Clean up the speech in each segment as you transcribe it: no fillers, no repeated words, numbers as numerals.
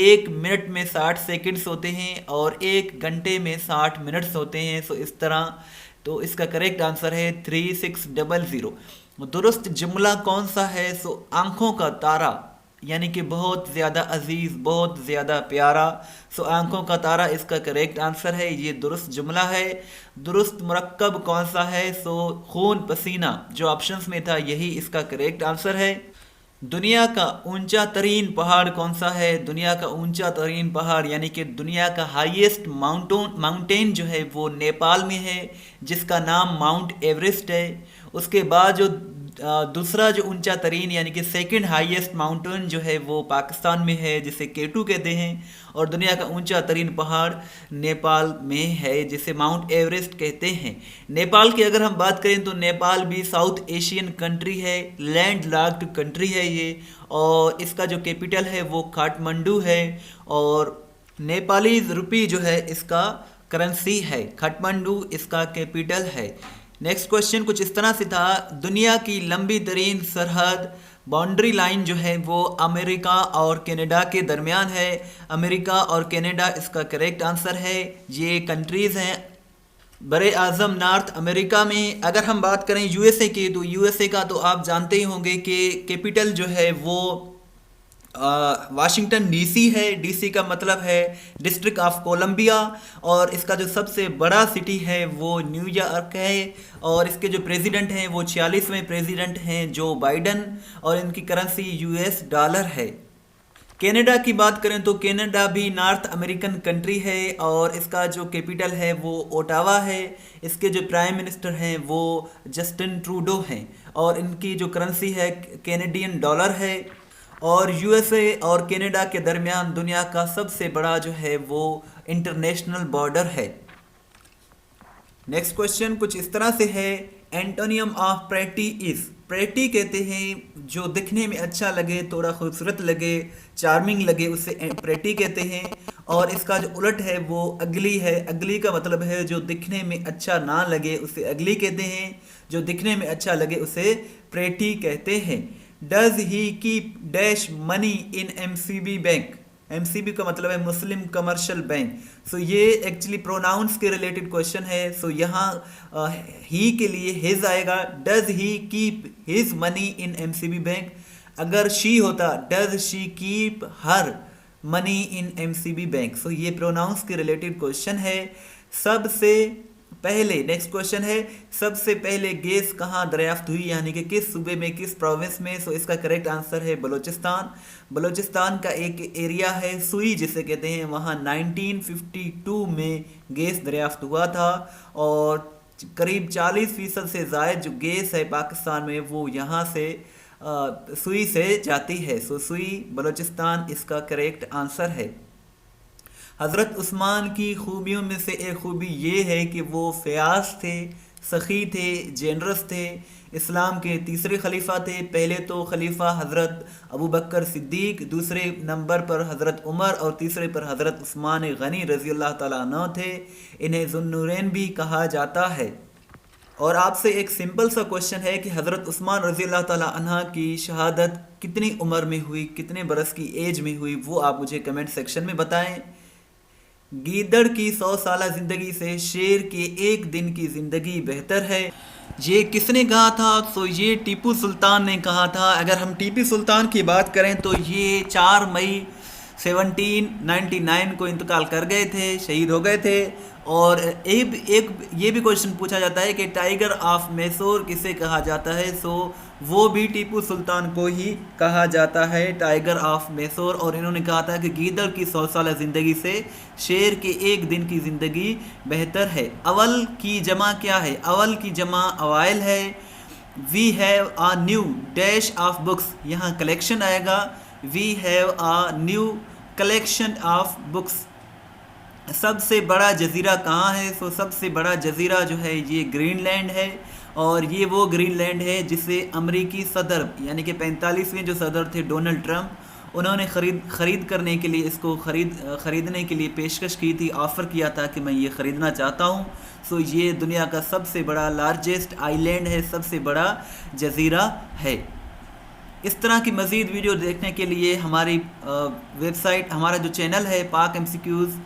1 minute میں 60 seconds ہوتے ہیں اور 1 گھنٹے میں 60 منٹس ہوتے ہیں. سو اس طرح تو اس کا کریکٹ آنسر ہے 3600. درست جملہ کون سا ہے؟ سو آنکھوں کا تارا، یعنی کہ بہت زیادہ عزیز، بہت زیادہ پیارا. سو آنکھوں کا تارا اس کا کریکٹ آنسر ہے، یہ درست جملہ ہے. درست مرکب کون سا ہے؟ سو خون پسینہ، جو آپشنز میں تھا یہی اس کا کریکٹ آنسر ہے. دنیا کا اونچا ترین پہاڑ کون سا ہے؟ دنیا کا اونچا ترین پہاڑ یعنی کہ دنیا کا ہائیسٹ ماؤنٹین جو ہے وہ نیپال میں ہے، جس کا نام ماؤنٹ ایوریسٹ ہے. اس کے بعد جو دوسرا جو اونچا ترین یعنی کہ سیکنڈ ہائیسٹ ماؤنٹین جو ہے وہ پاکستان میں ہے، جسے K2 کہتے ہیں. اور دنیا کا اونچا ترین پہاڑ نیپال میں ہے، جسے ماؤنٹ ایوریسٹ کہتے ہیں. نیپال کی اگر ہم بات کریں تو نیپال بھی ساؤتھ ایشین کنٹری ہے، لینڈ لاکڈ کنٹری ہے یہ، اور اس کا جو کیپٹل ہے وہ کھاٹمنڈو ہے، اور نیپالی روپی جو ہے اس کا کرنسی ہے. کھاٹمنڈو اس کا کیپٹل ہے. نیکسٹ کوشچن کچھ اس طرح سے تھا، دنیا کی لمبی ترین سرحد باؤنڈری لائن جو ہے وہ امریکہ اور کینیڈا کے درمیان ہے. امریکہ اور کینیڈا اس کا کریکٹ آنسر ہے. یہ کنٹریز ہیں بر اعظم نارتھ امریکہ میں. اگر ہم بات کریں یو ایس اے کی تو یو ایس اے کا تو آپ جانتے ہی ہوں گے کہ کیپٹل جو ہے وہ واشنگٹن ڈی سی ہے. ڈی سی کا مطلب ہے ڈسٹرکٹ آف کولمبیا، اور اس کا جو سب سے بڑا سٹی ہے وہ نیو یارک ہے. اور اس کے جو پریزیڈنٹ ہیں وہ 46ویں پریزیڈنٹ ہیں جو بائیڈن، اور ان کی کرنسی US ڈالر ہے. کینیڈا کی بات کریں تو کینیڈا بھی نارتھ امریکن کنٹری ہے، اور اس کا جو کیپٹل ہے وہ اوٹاوا ہے. اس کے جو پرائم منسٹر ہیں وہ جسٹن ٹروڈو ہیں، اور ان کی جو کرنسی ہے کینیڈین ڈالر ہے. اور USA اور کینیڈا کے درمیان دنیا کا سب سے بڑا جو ہے وہ انٹرنیشنل بارڈر ہے. نیکسٹ کوشچن کچھ اس طرح سے ہے، antonym of pretty is. Pretty کہتے ہیں جو دکھنے میں اچھا لگے، تھوڑا خوبصورت لگے، چارمنگ لگے، اسے پریٹی کہتے ہیں. اور اس کا جو الٹ ہے وہ اگلی ہے. اگلی کا مطلب ہے جو دکھنے میں اچھا نہ لگے اسے اگلی کہتے ہیں، جو دکھنے میں اچھا لگے اسے پریٹی کہتے ہیں. Does he keep dash money in MCB bank. MCB کا مطلب ہے مسلم کمرشل بینک. سو یہ ایکچولی پروناؤنس کے ریلیٹڈ کوشچن ہے. سو یہاں ہی کے لیے ہز آئے گا. Does he keep his money in MCB bank. اگر شی ہوتا does she keep her money in MCB bank. So یہ پروناؤنس کے ریلیٹڈ کوشچن ہے. سب سے پہلے نیکسٹ کوشچن ہے، سب سے پہلے گیس کہاں دریافت ہوئی، یعنی کہ کس صوبے میں، کس پروونس میں. سو اس کا کریکٹ آنسر ہے بلوچستان. بلوچستان کا ایک ایریا ہے سوئی جسے کہتے ہیں، وہاں 1952 میں گیس دریافت ہوا تھا، اور قریب 40% سے زائد جو گیس ہے پاکستان میں وہ یہاں سے سوئی سے جاتی ہے. سو سوئی بلوچستان اس کا کریکٹ آنسر ہے. حضرت عثمان کی خوبیوں میں سے ایک خوبی یہ ہے کہ وہ فیاض تھے، سخی تھے، جینرس تھے. اسلام کے تیسرے خلیفہ تھے. پہلے تو خلیفہ حضرت ابوبکر صدیق، دوسرے نمبر پر حضرت عمر، اور تیسرے پر حضرت عثمان غنی رضی اللہ تعالیٰ عنہ تھے. انہیں ذو النورین بھی کہا جاتا ہے. اور آپ سے ایک سمپل سا کوشچن ہے کہ حضرت عثمان رضی اللہ تعالیٰ عنہ کی شہادت کتنی عمر میں ہوئی، کتنے برس کی ایج میں ہوئی، وہ آپ مجھے کمنٹ سیکشن میں بتائیں. گیدڑ کی 100 سالہ زندگی سے شیر کے ایک دن کی زندگی بہتر ہے. یہ کس نے کہا تھا؟ تو یہ ٹیپو سلطان نے کہا تھا. اگر ہم ٹیپو سلطان کی بات کریں تو یہ 4 مئی 1799 کو انتقال کر گئے تھے، شہید ہو گئے تھے. اور ایک یہ بھی کوشچن پوچھا جاتا ہے کہ ٹائیگر آف میسور کسے کہا جاتا ہے. سو وہ بھی ٹیپو سلطان کو ہی کہا جاتا ہے، ٹائیگر آف میسور. اور انہوں نے کہا تھا کہ گیدڑ کی 100 سالہ زندگی سے شیر کے ایک دن کی زندگی بہتر ہے. اول کی جمع کیا ہے؟ اول کی جمع اوائل ہے. We have a new dash of books, یہاں کلیکشن آئے گا. We have a new collection of books. سب سے بڑا جزیرہ کہاں ہے؟ سو سب سے بڑا جزیرہ جو ہے یہ گرین لینڈ ہے. اور یہ وہ گرین لینڈ ہے جسے امریکی صدر یعنی کہ 45ویں جو صدر تھے ڈونلڈ ٹرمپ، انہوں نے خرید کرنے کے لیے، اس کو خریدنے کے لیے پیشکش کی تھی، آفر کیا تھا کہ میں یہ خریدنا چاہتا ہوں. سو یہ دنیا کا سب سے بڑا لارجسٹ آئی لینڈ ہے، سب سے بڑا جزیرہ ہے. اس طرح کی مزید ویڈیو دیکھنے کے لیے ہماری ویب سائٹ، ہمارا جو چینل ہے پاک ایم سی کیوز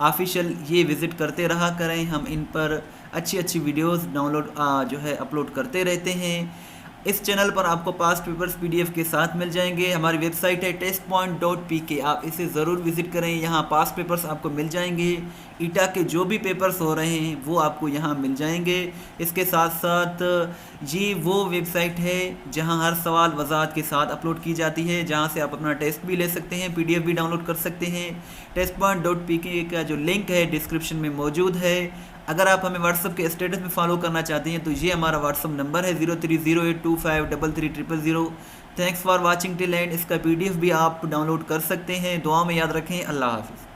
آفیشیل، یہ وزٹ کرتے رہا کریں. ہم ان پر اچھی اچھی ویڈیوز جو ہے اپلوڈ کرتے رہتے ہیں. اس چینل پر آپ کو past papers P D F کے ساتھ مل جائیں گے. ہماری ویب سائٹ ہے testpoint.pk، آپ اسے ضرور وزٹ کریں. یہاں پاسٹ پیپرز آپ کو مل جائیں گے. ایٹا کے جو بھی پیپرز ہو رہے ہیں وہ آپ کو یہاں مل جائیں گے. اس کے ساتھ ساتھ وہ ویب سائٹ ہے جہاں ہر سوال وضاحت کے ساتھ اپلوڈ کی جاتی ہے، جہاں سے آپ اپنا ٹیسٹ بھی لے سکتے ہیں، پی ڈی ایف بھی ڈاؤن لوڈ کر سکتے ہیں. testpoint.pk کا جو لنک ہے ڈسکرپشن میں موجود ہے. اگر آپ ہمیں واٹس ایپ کے اسٹیٹس میں فالو کرنا چاہتے ہیں تو یہ ہمارا واٹس ایپ نمبر ہے 0308253300. Thanks for watching till end. اس کا پی ڈی ایف بھی آپ ڈاؤن لوڈ کر سکتے ہیں. دعا میں یاد رکھیں. اللہ حافظ.